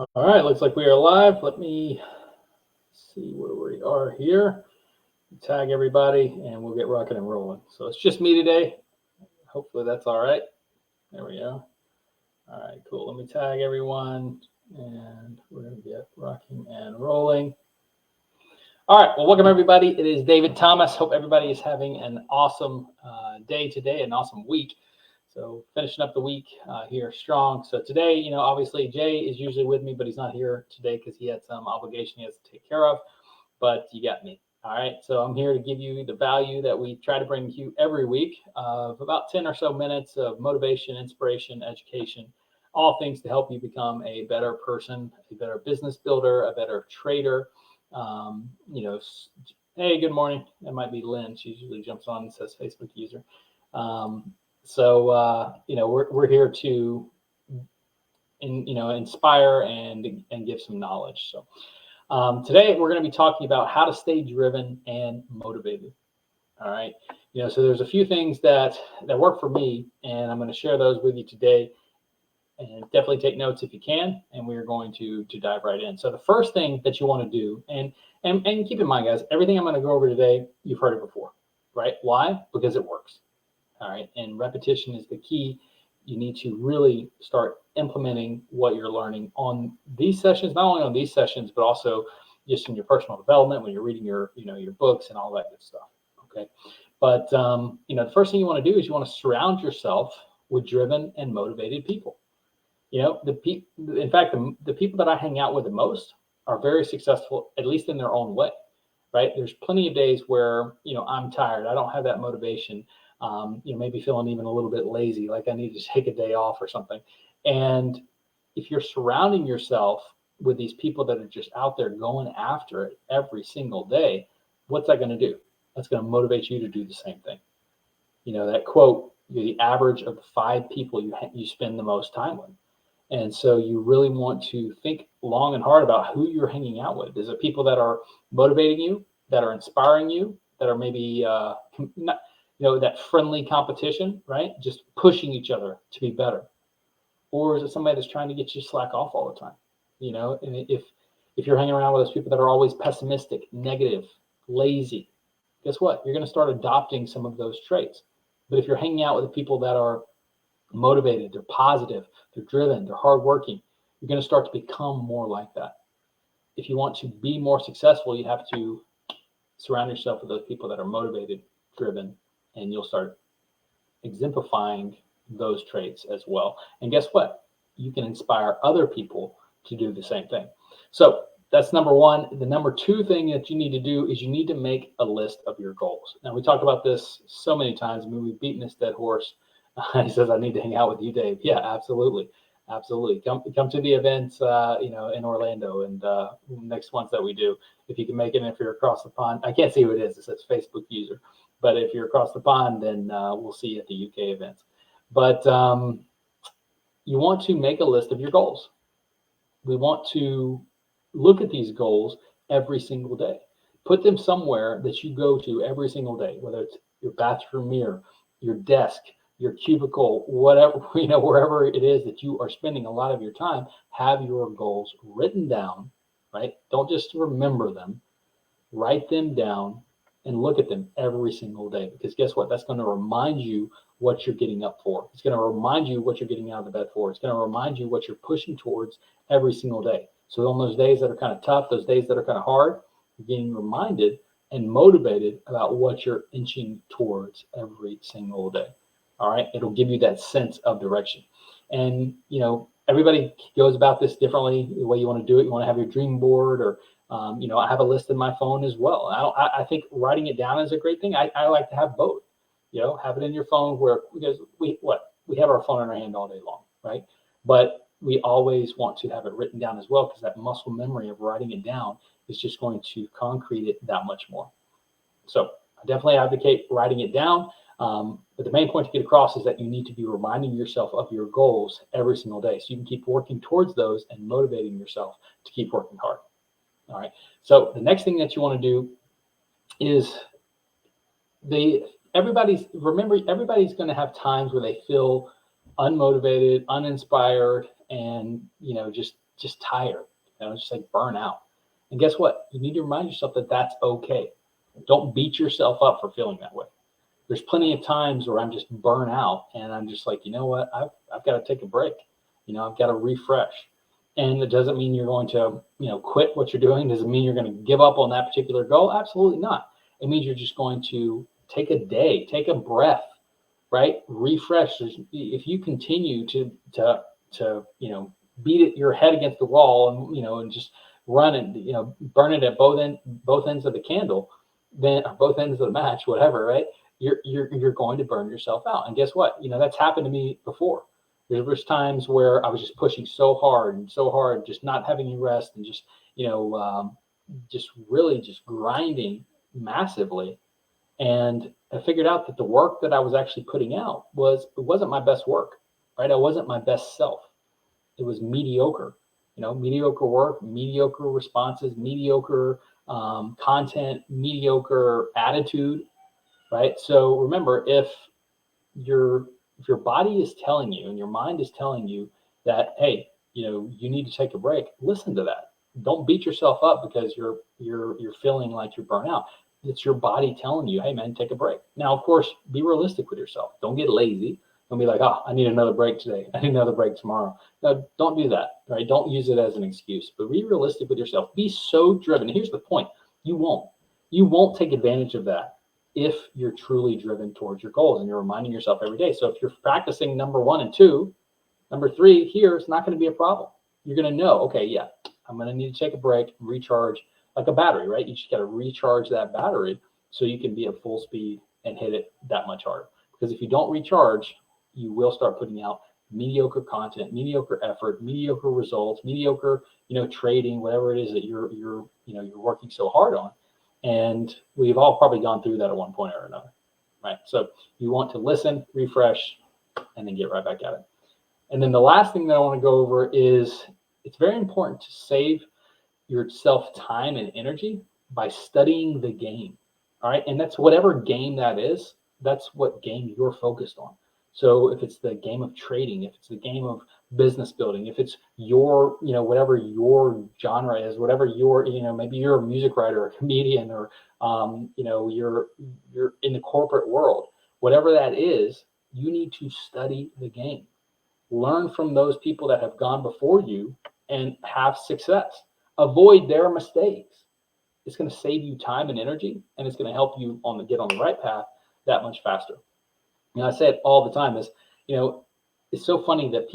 All right, looks like we are live. Let me see where we are here. Tag everybody and we'll get rocking and rolling. So it's just me today. Hopefully that's all right. There we go. All right, cool. Let me tag everyone and we're going to get rocking and rolling. All right, well, welcome everybody. It is David Thomas. Hope everybody is having an awesome day today, an awesome week. So finishing up the week here strong. So today, obviously Jay is usually with me, but he's not here today because he had some obligation he has to take care of. But you got me. All right. So I'm here to give you the value that we try to bring to you every week of about 10 or so minutes of motivation, inspiration, education, all things to help you become a better person, a better business builder, a better trader. Um, you know, hey, good morning. That might be Lynn. She usually jumps on and says Facebook user. We're here to inspire and give some knowledge. So today we're going to be talking about how to stay driven and motivated. All right. So there's a few things that work for me, and I'm going to share those with you today. And definitely take notes if you can. And we are going to dive right in. So the first thing that you want to do, and keep in mind, guys, everything I'm going to go over today, you've heard it before, right? Why? Because it works. All right. And repetition is the key. You need to really start implementing what you're learning on these sessions, not only on these sessions, but also just in your personal development when you're reading your books and all that good stuff. Okay. But, the first thing you want to do is you want to surround yourself with driven and motivated people. In fact, the people that I hang out with the most are very successful, at least in their own way, right? There's plenty of days where, I'm tired. I don't have that motivation. Maybe feeling even a little bit lazy, like I need to take a day off or something. And if you're surrounding yourself with these people that are just out there going after it every single day, what's that going to do? That's going to motivate you to do the same thing. That quote, you're the average of the 5 people you spend the most time with. And so you really want to think long and hard about who you're hanging out with. Is it people that are motivating you, that are inspiring you, that are maybe not, that friendly competition, right? Just pushing each other to be better. Or is it somebody that's trying to get you slack off all the time? And if you're hanging around with those people that are always pessimistic, negative, lazy, guess what? You're going to start adopting some of those traits. But if you're hanging out with the people that are motivated, they're positive, they're driven, they're hardworking, you're going to start to become more like that. If you want to be more successful, you have to surround yourself with those people that are motivated, driven, and you'll start exemplifying those traits as well. And guess what? You can inspire other people to do the same thing. So that's number one. The number 2 thing that you need to do is you need to make a list of your goals. Now, we talk about this so many times. I mean, we've beaten this dead horse. He says, I need to hang out with you, Dave. Yeah, absolutely. Absolutely. Come to the events, in Orlando and next ones that we do. If you can make it, if you're across the pond, I can't see who it is. It says Facebook user. But if you're across the pond, then we'll see you at the UK events. But you want to make a list of your goals. We want to look at these goals every single day. Put them somewhere that you go to every single day, whether it's your bathroom mirror, your desk, your cubicle, whatever, wherever it is that you are spending a lot of your time, have your goals written down, right? Don't just remember them, write them down and look at them every single day. Because guess what? That's going to remind you what you're getting up for. It's going to remind you what you're getting out of the bed for. It's going to remind you what you're pushing towards every single day. So on those days that are kind of tough, those days that are kind of hard, you're getting reminded and motivated about what you're inching towards every single day. All right. It'll give you that sense of direction. And, everybody goes about this differently, the way you want to do it. You want to have your dream board or, I have a list in my phone as well. I think writing it down is a great thing. I like to have both, have it in your phone because we have our phone in our hand all day long, right? But we always want to have it written down as well, because that muscle memory of writing it down is just going to concrete it that much more. So I definitely advocate writing it down. But the main point to get across is that you need to be reminding yourself of your goals every single day so you can keep working towards those and motivating yourself to keep working hard. All right. So the next thing that you want to do is everybody's going to have times where they feel unmotivated, uninspired, and just just tired, just like burn out. And guess what? You need to remind yourself that that's okay. Don't beat yourself up for feeling that way. There's plenty of times where I'm just burnt out and I'm just like, you know what? I've got to take a break. I've got to refresh. And it doesn't mean you're going to, quit what you're doing. Does it mean you're going to give up on that particular goal? Absolutely not. It means you're just going to take a day, take a breath, right? Refresh. If you continue to beat your head against the wall and just run and burn it at both ends of the candle, then or both ends of the match, whatever, right? You're going to burn yourself out. And guess what? That's happened to me before. There was times where I was just pushing so hard, just not having any rest, and just really just grinding massively. And I figured out that the work that I was actually putting out wasn't my best work, right? I wasn't my best self. It was mediocre, mediocre work, mediocre responses, mediocre content, mediocre attitude, right? So remember, if your body is telling you and your mind is telling you that, hey, you need to take a break, listen to that. Don't beat yourself up because you're feeling like you're burnt out. It's your body telling you, hey man, take a break. Now, of course, be realistic with yourself. Don't get lazy. Don't be like, oh, I need another break today. I need another break tomorrow. No, don't do that, right? Don't use it as an excuse, but be realistic with yourself. Be so driven. Here's the point. You won't take advantage of that if you're truly driven towards your goals and you're reminding yourself every day. So if you're practicing number 1 and 2, number 3 here is not going to be a problem. You're going to know, okay, yeah, I'm going to need to take a break, recharge like a battery, right? You just got to recharge that battery so you can be at full speed and hit it that much harder. Because if you don't recharge, you will start putting out mediocre content, mediocre effort, mediocre results, mediocre, trading, whatever it is that you're working so hard on. And we've all probably gone through that at one point or another, right? So you want to listen, refresh, and then get right back at it. And then the last thing that I want to go over is it's very important to save yourself time and energy by studying the game, all right? And that's whatever game that is, that's what game you're focused on. So if it's the game of trading, if it's the game of business building, if it's your, whatever your genre is, whatever your, maybe you're a music writer, a comedian, or, you're in the corporate world, whatever that is, you need to study the game. Learn from those people that have gone before you and have success. Avoid their mistakes. It's going to save you time and energy, and it's going to help you get on the right path that much faster. I say it all the time is, it's so funny that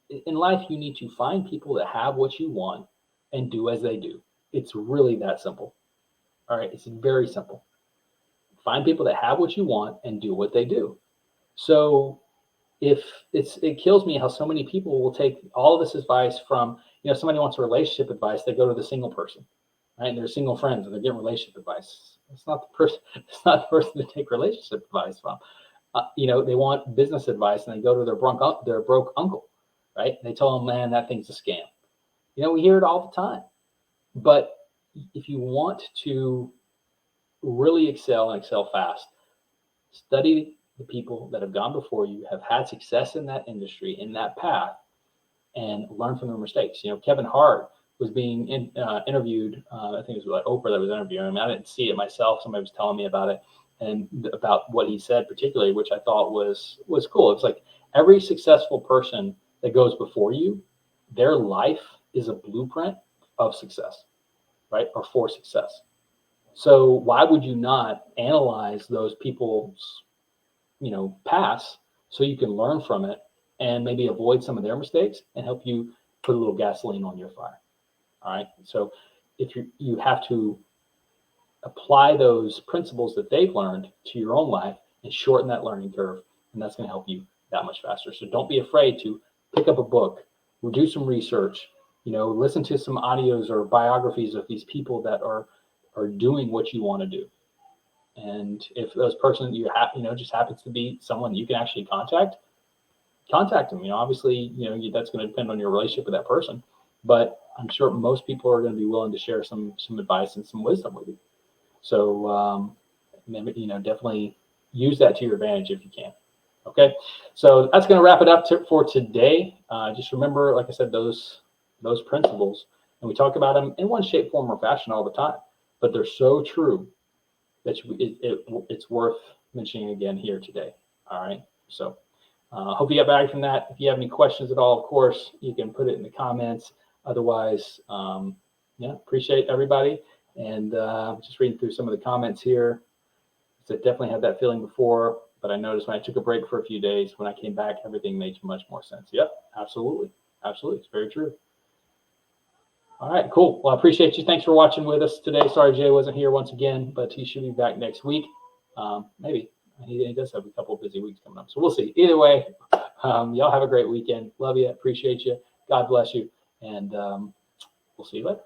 in life, you need to find people that have what you want and do as they do. It's really that simple. All right. It's very simple. Find people that have what you want and do what they do. So it kills me how so many people will take all of this advice from, somebody wants a relationship advice, they go to the single person, right? And they're single friends and they're getting relationship advice. It's not the person to take relationship advice from. They want business advice and they go to their broke uncle, right? They tell them, man, that thing's a scam. We hear it all the time. But if you want to really excel and excel fast, study the people that have gone before you, have had success in that industry, in that path, and learn from their mistakes. Kevin Hart was being interviewed. I think it was like Oprah that was interviewing him. I didn't see it myself. Somebody was telling me about it and about what he said particularly, which I thought was cool. It's like every successful person that goes before you, their life is a blueprint of success, right? Or for success. So why would you not analyze those people's, past so you can learn from it and maybe avoid some of their mistakes and help you put a little gasoline on your fire? All right. So if you have to apply those principles that they've learned to your own life and shorten that learning curve, and that's going to help you that much faster. So don't be afraid to pick up a book, or do some research, listen to some audios or biographies of these people that are doing what you want to do. And if those person you have, just happens to be someone you can actually contact them. Obviously, that's going to depend on your relationship with that person, but I'm sure most people are going to be willing to share some advice and some wisdom with you. So, definitely use that to your advantage if you can. Okay, so that's going to wrap it up for today. Just remember, like I said, those principles, and we talk about them in one shape, form, or fashion all the time, but they're so true that it's worth mentioning again here today. All right, so hope you got value from that. If you have any questions at all, of course, you can put it in the comments. Otherwise, yeah, appreciate everybody. And just reading through some of the comments here. So I definitely had that feeling before, but I noticed when I took a break for a few days, when I came back, everything made much more sense. Yep, absolutely. Absolutely. It's very true. All right, cool. Well, I appreciate you. Thanks for watching with us today. Sorry Jay wasn't here once again, but he should be back next week. Maybe. He does have a couple of busy weeks coming up, so we'll see. Either way, y'all have a great weekend. Love you. Appreciate you. God bless you. And we'll see you later.